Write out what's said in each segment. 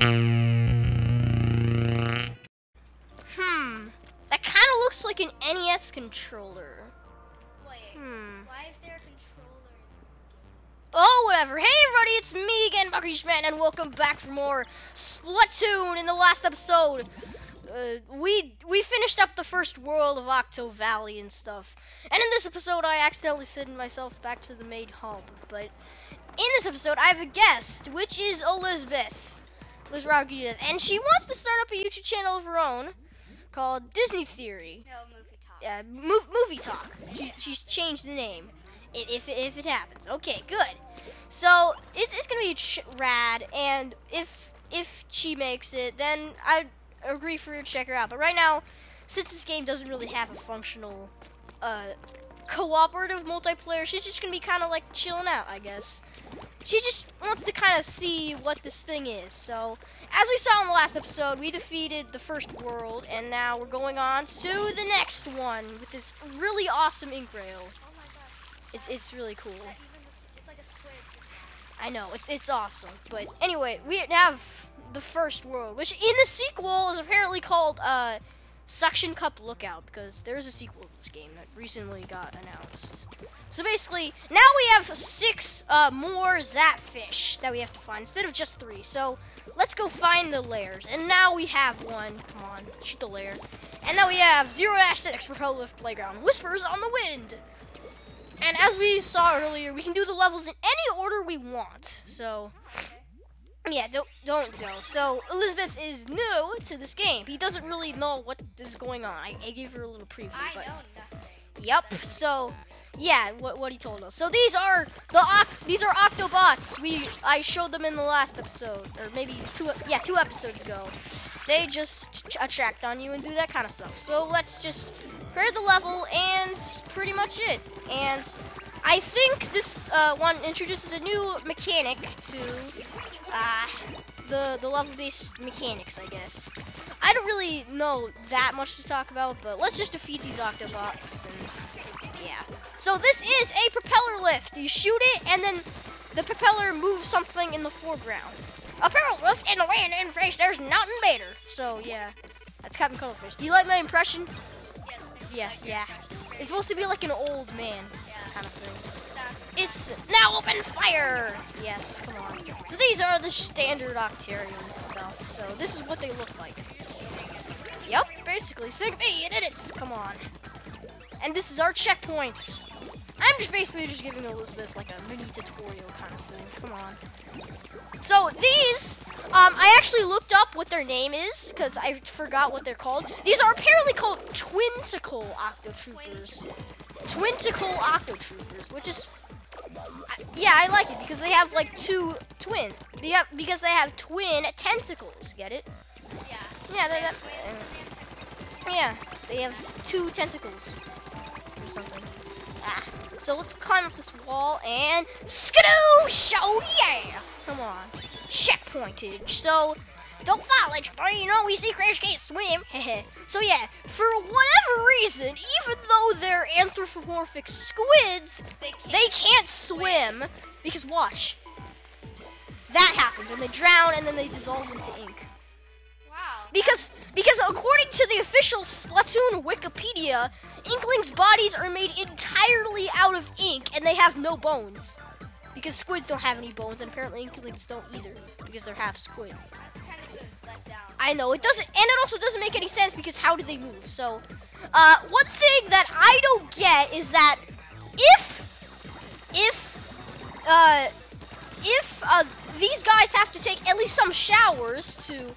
That kind of looks like an NES controller. Wait, why is there a controller? Oh, whatever. Hey, everybody, it's me again, Bawk Hersheysman, and welcome back for more Splatoon. In the last episode, we finished up the first world of Octo Valley and stuff. And in this episode, I accidentally sent myself back to the main hub. But in this episode, I have a guest, which is Elizabeth. Liz Rodriguez, and she wants to start up a YouTube channel of her own called Disney Theory. No, movie talk. Yeah, movie talk. She's changed the name. If it happens. Okay, good. So it's gonna be rad, and if she makes it, then I'd agree for her to check her out. But right now, since this game doesn't really have a functional cooperative multiplayer, she's just gonna be kind of like chilling out, I guess. She just wants to kind of see what this thing is. So, as we saw in the last episode, we defeated the first world, and now we're going on to the next one with this really awesome ink rail. Oh my gosh. It's really cool. It's like a squid. I know, it's awesome. But anyway, we have the first world, which in the sequel is apparently called Suction Cup Lookout, because there is a sequel to this game that recently got announced. So basically, now we have 6 more Zapfish that we have to find, instead of just 3. So, let's go find the layers. And now we have one. Come on, shoot the layer. And now we have 0-6, Propeller Lift Playground, Whispers on the Wind. And as we saw earlier, we can do the levels in any order we want. So, yeah, don't go. So, Elizabeth is new to this game. He doesn't really know what is going on. I gave her a little preview. I but know nothing. Yep. So, yeah, what he told us. So these are Octobots. I showed them in the last episode, or maybe 2 episodes ago. They just attract on you and do that kind of stuff. So let's just create the level, and pretty much it. And I think this one introduces a new mechanic to the level-based mechanics, I guess. I don't really know that much to talk about, but let's just defeat these Octobots, and yeah. So this is a propeller lift. You shoot it, and then the propeller moves something in the foreground. A propeller lift in the wind in face, there's nothing better. So yeah, that's Captain Cuttlefish. Do you like my impression? Yes. Yeah. It's supposed to be like an old man kind of thing. Sounds It's now open fire! Yes, come on. So these are the standard Octarian stuff. So this is what they look like. Yep, basically. Sing me in it. Come on. And this is our checkpoint. I'm just basically just giving Elizabeth like a mini tutorial kind of thing. Come on. So these, I actually looked up what their name is because I forgot what they're called. These are apparently called Twinsicle Octotroopers. Twinsicle Octotroopers, which is, yeah, I like it because they have like because they have twin tentacles. Get it? yeah. Yeah, they have 2 tentacles or something. So let's climb up this wall and skadoosh! Oh yeah! Come on, checkpointage. So don't fall, like we see Crash can't swim. So yeah, for whatever reason, even though they're anthropomorphic squids, they can't swim because watch. That happens, and they drown, and then they dissolve into ink. Wow. Because according to the official Splatoon Wikipedia, Inklings' bodies are made entirely out of ink, and they have no bones. Because squids don't have any bones, and apparently Inklings don't either, because they're half squid. That's kind of a letdown. I know, it doesn't, and it also doesn't make any sense, because how do they move? So, one thing that I don't get is that if these guys have to take at least some showers to,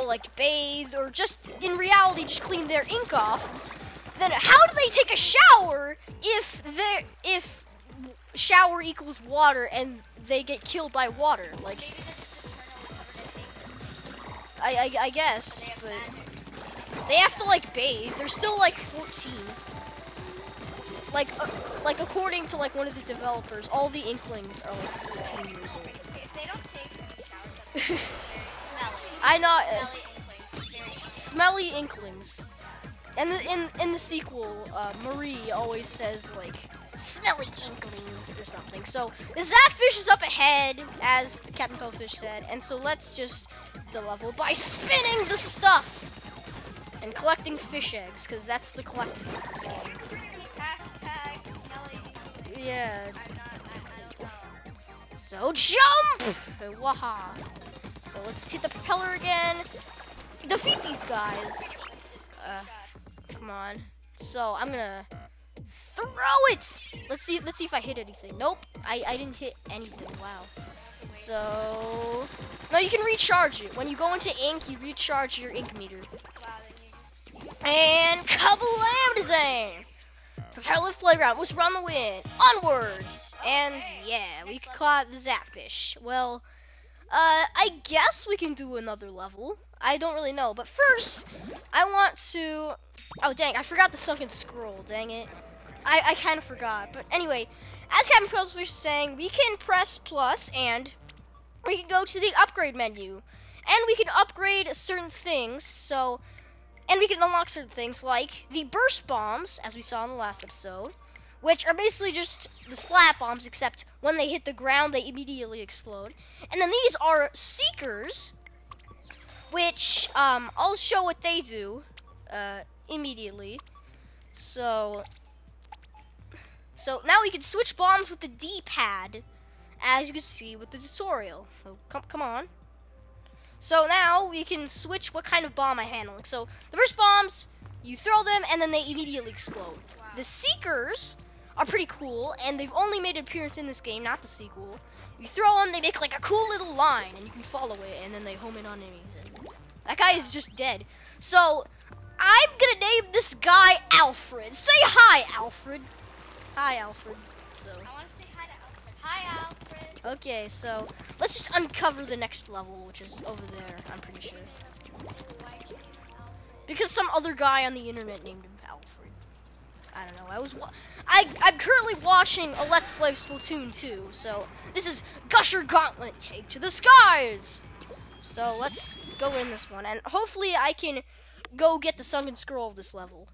like bathe, or just, in reality, just clean their ink off, then how do they take a shower if shower equals water and they get killed by water? Like, Maybe they're just eternally covered in ink. I guess, They have but magic. they have to like bathe. They're still like 14. Like according to like one of the developers, all the Inklings are like 14 years old. Okay, if they don't take any showers, that's very smelly. I know. Smelly Inklings. Very Smelly Inklings. And in the sequel, Marie always says like, smelly inklings or something. So the Zapfish is up ahead, as the Captain Cuttlefish said, and so let's just the level by spinning the stuff and collecting fish eggs, because that's the collecting of this game. Hashtag smelly. Yeah. I'm not. So jump! Waha. So let's hit the propeller again. Defeat these guys. Just 2 shots. Come on. So I'm gonna throw it. Let's see if I hit anything. Nope. I didn't hit anything. Wow. So no, you can recharge it. When you go into ink, you recharge your ink meter. Wow, then you just And kablam! Propeller playground. Let's run the wind. Onwards. And yeah, we caught the Zapfish. Well, I guess we can do another level. I don't really know, but first, I want to. Oh dang, I forgot the sunken scroll. Dang it, I kind of forgot. But anyway, as Captain Cuttlefish is saying, we can press plus and we can go to the upgrade menu, and we can upgrade certain things. So, and we can unlock certain things like the burst bombs, as we saw in the last episode, which are basically just the splat bombs, except when they hit the ground, they immediately explode. And then these are seekers, which I'll show what they do immediately. So now we can switch bombs with the D-pad, as you can see with the tutorial. So come on. So now we can switch what kind of bomb I'm handling. So the first bombs, you throw them and then they immediately explode. Wow. The seekers are pretty cool, and they've only made an appearance in this game, not the sequel. You throw them, they make like a cool little line, and you can follow it, and then they home in on enemies. And that guy is just dead. So I'm gonna name this guy Alfred. Say hi, Alfred. Hi, Alfred. So. I want to say hi to Alfred. Hi, Alfred. Okay, so let's just uncover the next level, which is over there, I'm pretty sure. Why did you name him Alfred? Because some other guy on the internet named him Alfred. I don't know. I'm currently watching a Let's Play of Splatoon 2, so this is Gusher Gauntlet, Take to the Skies! So let's go in this one, and hopefully I can go get the sunken scroll of this level.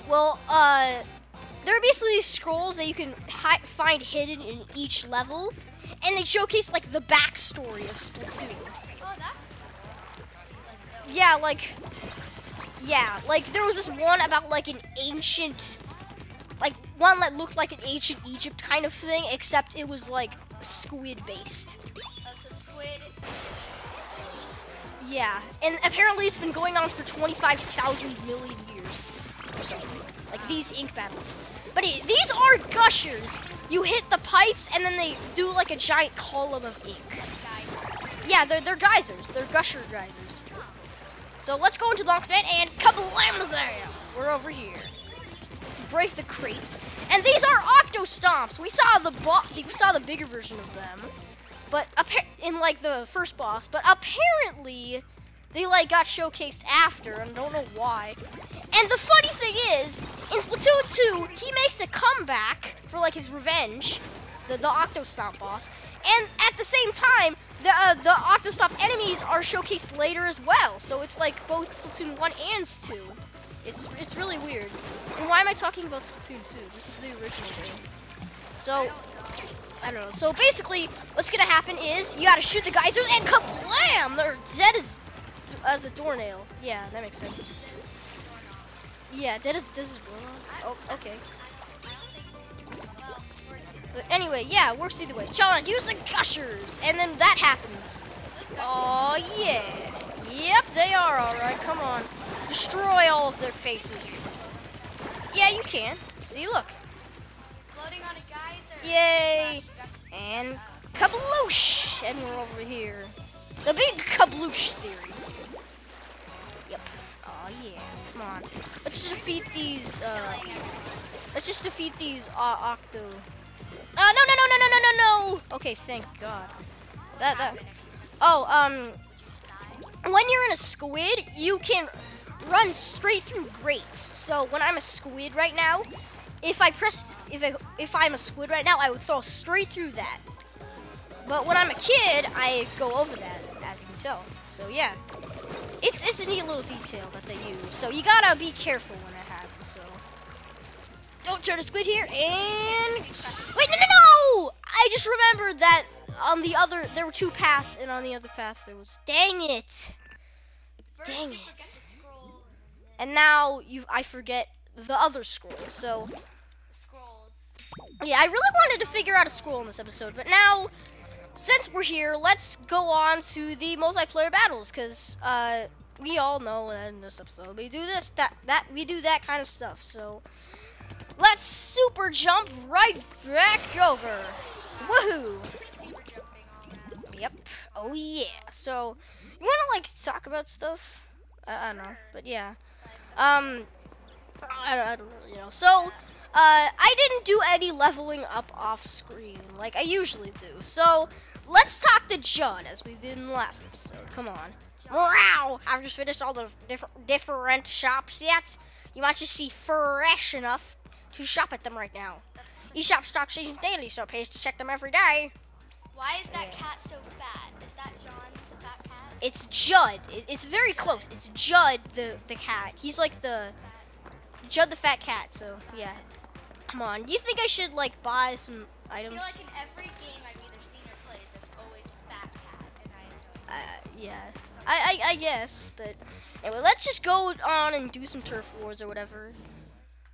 Well, there are basically these scrolls that you can find hidden in each level, and they showcase like the backstory of Splatoon. Oh, that's cool. Yeah, like there was this one about like an ancient, like one that looked like an ancient Egypt kind of thing, except it was like squid based. So squid. Yeah, and apparently it's been going on for 25,000 million years or something. Like these ink battles. But these are gushers. You hit the pipes and then they do like a giant column of ink. Guys. Yeah, they're geysers. They're gusher geysers. So let's go into the event and kablam! We're over here. Let's break the crates. And these are octo stomps. We saw the bigger version of them, but in like the first boss. But apparently, they like got showcased after, and I don't know why. And the funny thing is, in Splatoon 2, he makes a comeback for like his revenge, the octo stomp boss. And at the same time, the Octostop enemies are showcased later as well. So it's like both Splatoon 1 and 2. It's really weird. And why am I talking about Splatoon 2? This is the original game. So, I don't know. So basically, what's gonna happen is you gotta shoot the geysers and kablam! They're dead as a doornail. Yeah, that makes sense. Yeah, dead as a doornail. Oh, okay. But anyway, yeah, it works either way. Challenge, use the gushers, and then that happens. Oh yeah, yep, they are all right. Come on, destroy all of their faces. Yeah, you can. See, look. Floating on a geyser. Yay! And kabloosh, and we're over here. The big kabloosh theory. Yep. Oh yeah. Come on. Let's just defeat these. Let's just defeat these octo. No. Okay, thank God. When you're in a squid, you can run straight through grates. So when I'm a squid right now, if I'm a squid right now, I would throw straight through that. But when I'm a kid, I go over that, as you can tell. So yeah, it's a neat little detail that they use. So you gotta be careful when that happens. So Don't turn a squid here, and... Wait, no! I just remembered that on the other, there were 2 paths, and on the other path there was... Dang it! Dang it. And now I forget the other scroll, so... Yeah, I really wanted to figure out a scroll in this episode, but now, since we're here, let's go on to the multiplayer battles, because, we all know that in this episode we do this, we do that kind of stuff, so... Let's super jump right back over. Woohoo! Yep. Oh yeah. So, you wanna like talk about stuff? I don't know, but yeah. I don't really know. So, I didn't do any leveling up off screen like I usually do. So, let's talk to Judd as we did in the last episode. Come on. Wow! I've just finished all the different shops yet. You might just be fresh enough to shop at them right now. Each shop stocks stations daily, so it pays to check them every day. Why is that cat so fat? Is that John, the fat cat? It's Judd. It's very close. It's Judd, the cat. He's like the Judd the fat cat. So yeah. Come on. Do you think I should like buy some items? I feel like in every game I've either seen or played, there's always a fat cat, and I enjoy it. Yes. I guess, but anyway, let's just go on and do some turf wars or whatever.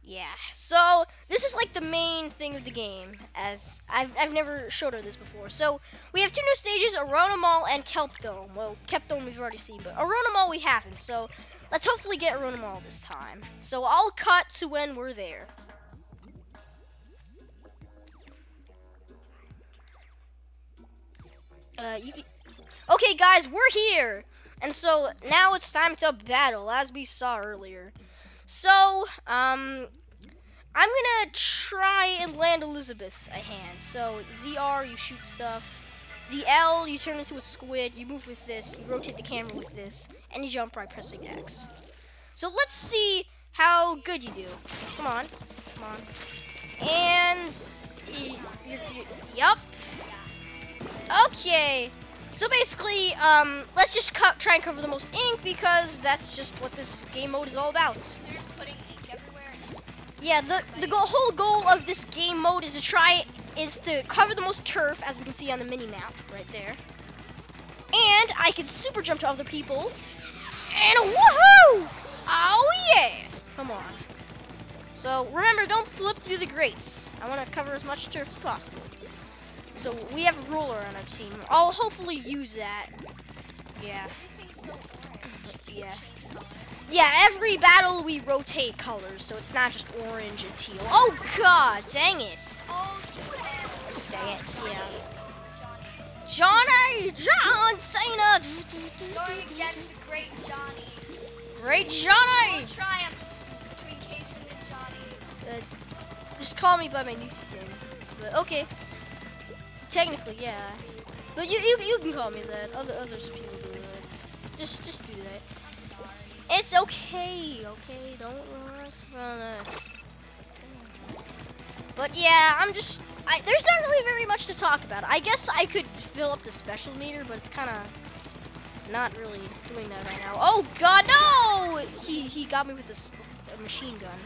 Yeah, so this is like the main thing of the game, as I've never showed her this before. So we have 2 new stages, Arona Mall and Kelp Dome. Well, Kelp Dome we've already seen, but Arona Mall we haven't. So let's hopefully get Arona Mall this time. So I'll cut to when we're there. Okay, guys, we're here, and so now it's time to battle, as we saw earlier. So, I'm gonna try and land Elizabeth a hand. So, ZR, you shoot stuff. ZL, you turn into a squid. You move with this. You rotate the camera with this. And you jump by pressing X. So, let's see how good you do. Come on. Come on. And... Yup. Okay. So basically, let's just try and cover the most ink, because that's just what this game mode is all about. You're just putting ink everywhere. Yeah, the whole goal of this game mode is to cover the most turf, as we can see on the mini map right there. And I can super jump to other people. And woohoo! Oh yeah! Come on. So remember, don't flip through the grates. I want to cover as much turf as possible. So we have a ruler on our team. I'll hopefully use that. Yeah. Yeah. Yeah, every battle we rotate colors, so it's not just orange and teal. Oh god, dang it. Dang it, yeah. John Cena. Going against the great Johnny. Great Johnny. Triumph between Cayson and Johnny. Just call me by my new name. But okay. Technically, yeah. But you can call me that. Others people do that. Just do that. I'm sorry. It's okay. Okay, don't relax about it. It's okay. But yeah, there's not really very much to talk about. I guess I could fill up the special meter, but it's kind of not really doing that right now. Oh god, no! He got me with this machine gun.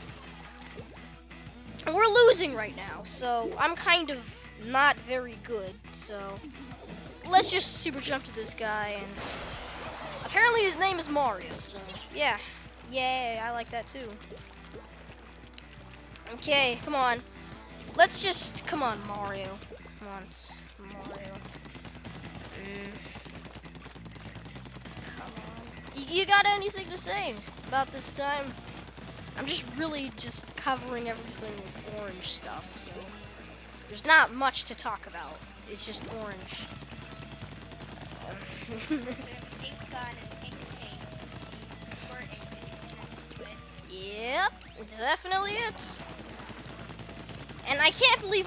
We're losing right now, so I'm kind of not very good. So let's just super jump to this guy, and apparently his name is Mario. So yeah, I like that too. Okay, come on. Come on, Mario. Come on, it's Mario. Come on. You got anything to say about this time? I'm just really just covering everything with orange stuff, so there's not much to talk about. It's just orange. Ink gun and ink tape. Squirt ink and squid. Yep, definitely it. And I can't believe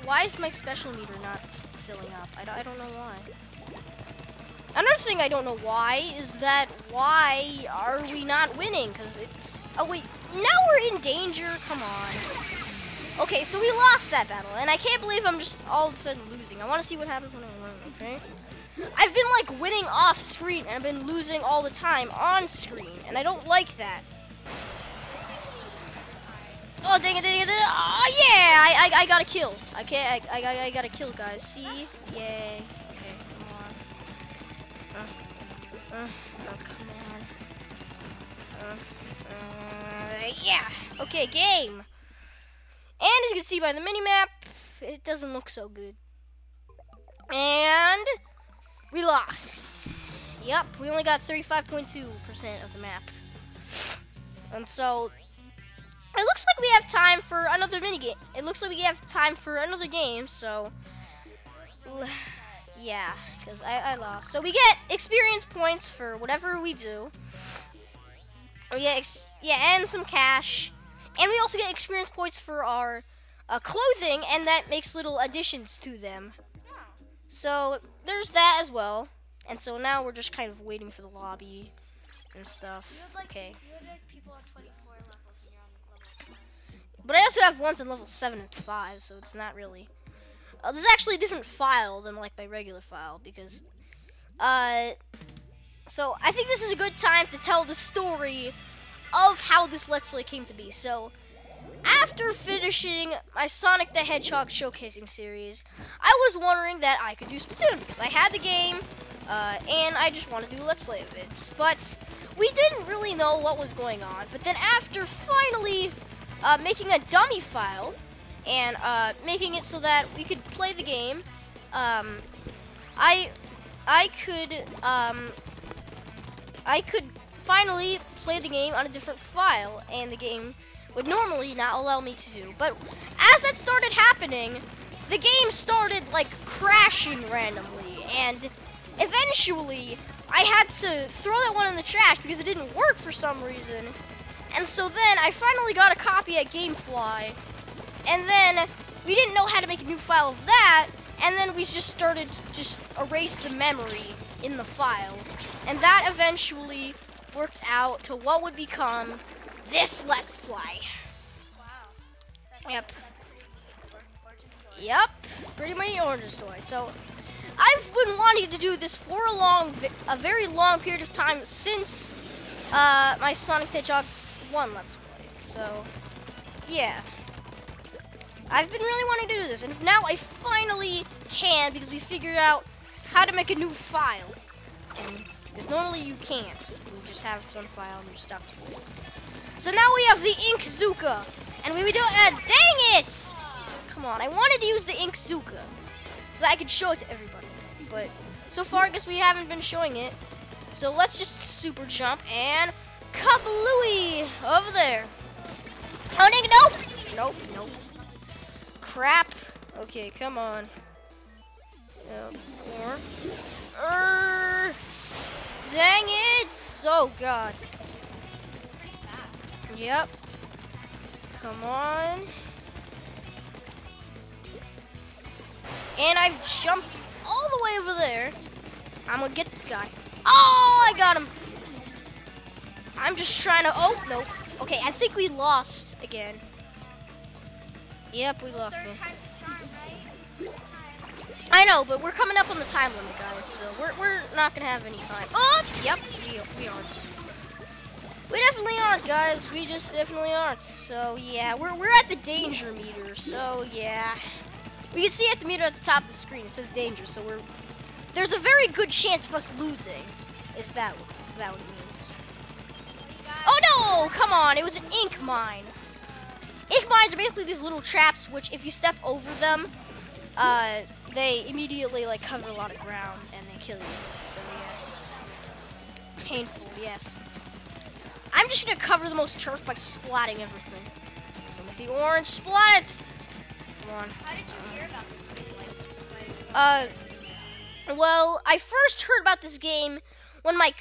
why is my special meter not filling up? I don't know why. Another thing I don't know why is that why are we not winning? Because it's... Oh, wait. Now we're in danger? Come on. Okay, so we lost that battle. And I can't believe I'm just all of a sudden losing. I want to see what happens when I win, okay? I've been, like, winning off screen, and I've been losing all the time on screen. And I don't like that. Oh, dang it, dang it, dang it. Oh, yeah, I got a kill. I got a kill, guys. See? Yay. Okay, come on. Oh, come on. Yeah. Okay, game. And as you can see by the mini-map, it doesn't look so good. And we lost. Yep, we only got 35.2% of the map. And so it looks like we have time for another minigame. It looks like we have time for another game, so yeah, because I lost. So we get experience points for whatever we do. We get and some cash. And we also get experience points for our clothing, and that makes little additions to them. So there's that as well. And so now we're just kind of waiting for the lobby and stuff. Okay. You had like people on 24 levels and you're on level 1. But I also have ones on level 7 and 5, so it's not really. There's actually a different file than like my regular file because. So I think this is a good time to tell the story of how this Let's Play came to be. So, after finishing my Sonic the Hedgehog showcasing series, I was wondering that I could do Splatoon because I had the game, and I just want to do a Let's Play of it. But we didn't really know what was going on. But then after finally making a dummy file and making it so that we could play the game, I could finally play the game on a different file, and the game would normally not allow me to do. But as that started happening, the game started like crashing randomly, and eventually I had to throw that one in the trash because it didn't work for some reason. And so then I finally got a copy at GameFly, and then we didn't know how to make a new file of that, and then we just started just erase the memory in the file, and that eventually worked out to what would become this Let's Play. Wow. Yep. That's a pretty origin story. Yep. Pretty much origin story. So, I've been wanting to do this for a very long period of time since my Sonic the Hedgehog 1 Let's Play. So, yeah. I've been really wanting to do this, and now I finally can because we figured out how to make a new file. Because normally you can't. You just have one file and you're stuck to it. So now we have the Ink Zuka. And we do dang it! Come on, I wanted to use the Ink Zuka so that I could show it to everybody. But so far, I guess we haven't been showing it. So let's just super jump and kablooey over there. Oh, nope! Nope, nope. Crap. Okay, come on. Dang it! Oh god. Pretty fast. Yep. Come on. And I've jumped all the way over there. I'm gonna get this guy. Oh, I got him. I'm just trying to. Oh, nope. Okay, I think we lost again. Yep, we lost Third again. time's a charm, right? I know, but we're coming up on the time limit, guys, so we're not gonna have any time. Oh, yep, we aren't. We definitely aren't, guys. We just definitely aren't. So yeah, we're at the danger meter. So yeah, we can see at the meter at the top of the screen. It says danger. So there's a very good chance of us losing. Is that what it means? Oh no! Come on! It was an ink mine. Ink mines are basically these little traps, which if you step over them, they immediately like cover a lot of ground and they kill you. So yeah, painful. Yes. I'm just gonna cover the most turf by splatting everything. So with the orange splat. Come on. How did you hear about this game? Well, I first heard about this game when I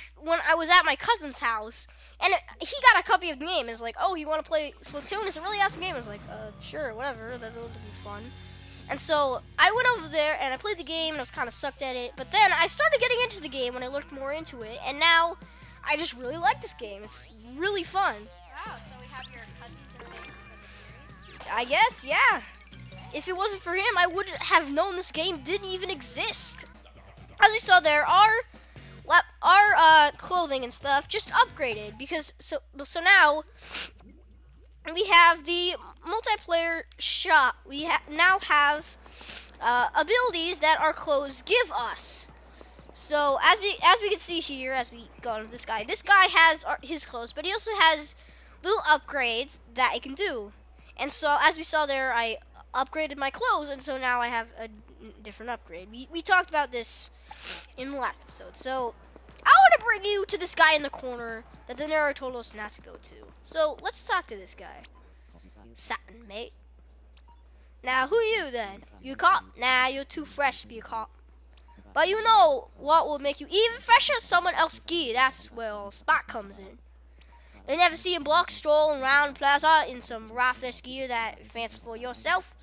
was at my cousin's house, and he got a copy of the game. And it's like, oh, you want to play Splatoon? It's a really awesome game. I was like, sure, whatever. That would be fun. And so I went over there and I played the game, and I was kind of sucked at it. But then I started getting into the game when I looked more into it, and now I just really like this game. It's really fun. Wow, so we have your cousin to thank for the series? I guess, yeah. If it wasn't for him, I wouldn't have known this game didn't even exist. As you saw there, our clothing and stuff just upgraded because so now we have the multiplayer shop. We now have abilities that our clothes give us. So as we can see here, as we go on this guy has his clothes, but he also has little upgrades that it can do. And so as we saw there, I upgraded my clothes, and so now I have a different upgrade. We talked about this in the last episode. So I want to bring you to this guy in the corner that the narrator told us not to go to. So let's talk to this guy. Satin, mate. Now, who are you then? You a cop? Nah, you're too fresh to be a cop. But you know what will make you even fresher? Someone else's gear. That's where all Spot comes in. You never see a block strolling around the plaza in some raw-flesh gear that you fancy for yourself.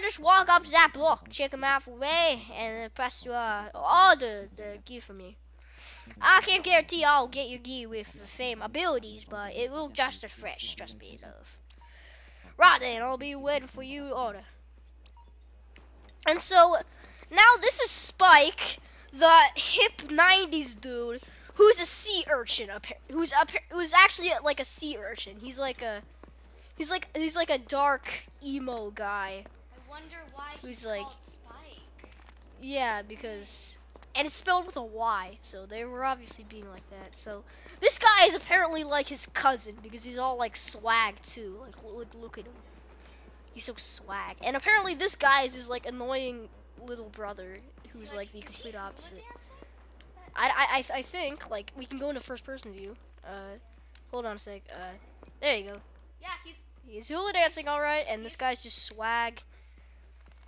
Just walk up to that block, check him out for way, and then press all the gear for me. I can't guarantee I'll get your gear with the same abilities, but it will just as fresh, trust me, love. Right then, I'll be waiting for you order. And so, now this is Spike, the hip 90s dude, who's a sea urchin, who's actually like a sea urchin. He's like a dark emo guy. I wonder why he's he's like, called Spike. Yeah, because, and it's spelled with a Y, so they were obviously being like that. So this guy is apparently like his cousin because he's all like swag too. Like look at him, he's so swag. And apparently this guy is his like annoying little brother who's like the complete opposite. I think like we can go into first person view. Hold on a sec. There you go. Yeah, he's hula dancing, all right. And this guy's just swag.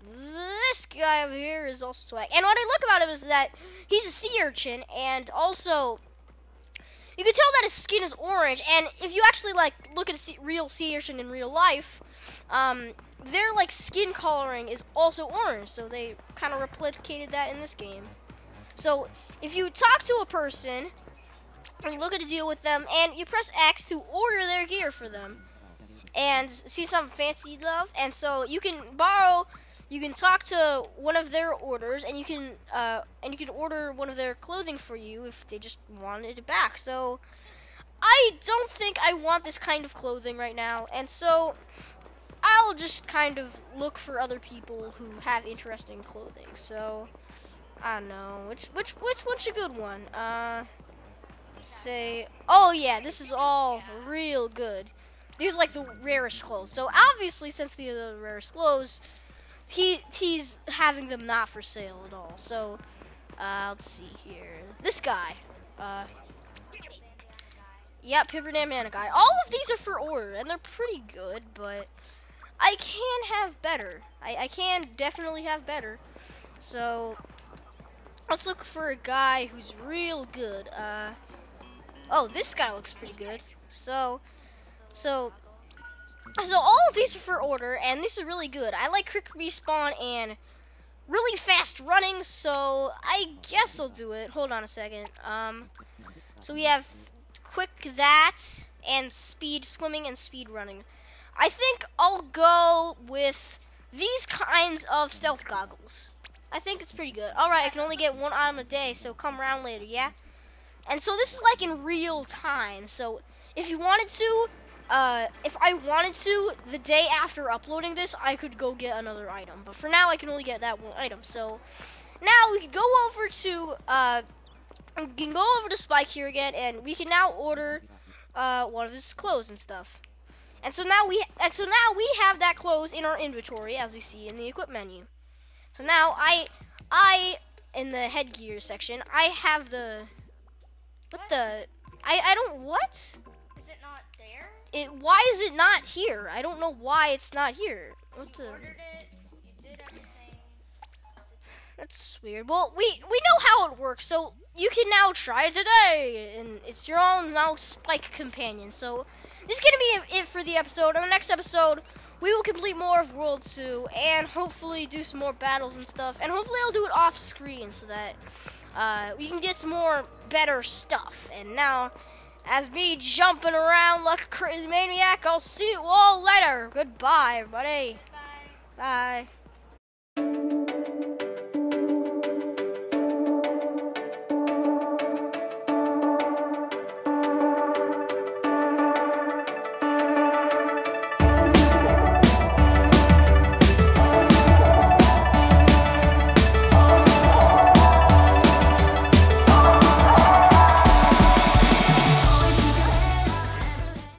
This guy over here is also swag. And what I like about him is that he's a sea urchin, and also you can tell that his skin is orange. And if you actually like look at a real sea urchin in real life, their like skin coloring is also orange. So they kind of replicated that in this game. So if you talk to a person and you look at a deal with them, and you press X to order their gear for them, and see something fancy you love, and so you can talk to one of their orders, and you can order one of their clothing for you if they just wanted it back. So I don't think I want this kind of clothing right now, and so I'll just kind of look for other people who have interesting clothing. So I don't know which one's a good one. Oh yeah, this is all real good. These are like the rarest clothes. So obviously, since these are the rarest clothes, he's having them not for sale at all. So let's see here. This guy. Yeah, Pipper Bandana guy. All of these are for order, and they're pretty good, but I can have better. I can definitely have better. So let's look for a guy who's real good. Oh, this guy looks pretty good. So all of these are for order, and these are really good. I like quick respawn and really fast running, so I guess I'll do it. Hold on a second. So we have quick that, and speed swimming, and speed running. I think I'll go with these kinds of stealth goggles. I think it's pretty good. Alright, I can only get one item a day, so come around later, yeah? And so this is like in real time, so if you wanted to, if I wanted to, the day after uploading this, I could go get another item. But for now, I can only get that one item. So now we can go over to, Spike here again, and we can now order one of his clothes and stuff. And so now we have that clothes in our inventory, as we see in the equip menu. So now I in the headgear section, I have the I don't what? Is it not there? Why is it not here? I don't know why it's not here. What You ordered it. You did everything. That's weird. Well, we know how it works, so you can now try it today, and it's your own now Spike companion. So this is gonna be it for the episode. On the next episode, we will complete more of World 2 and hopefully do some more battles and stuff. And hopefully I'll do it off screen so that we can get some more better stuff. And now, as me jumping around like a crazy maniac, I'll see you all later. Goodbye, everybody. Bye. Bye.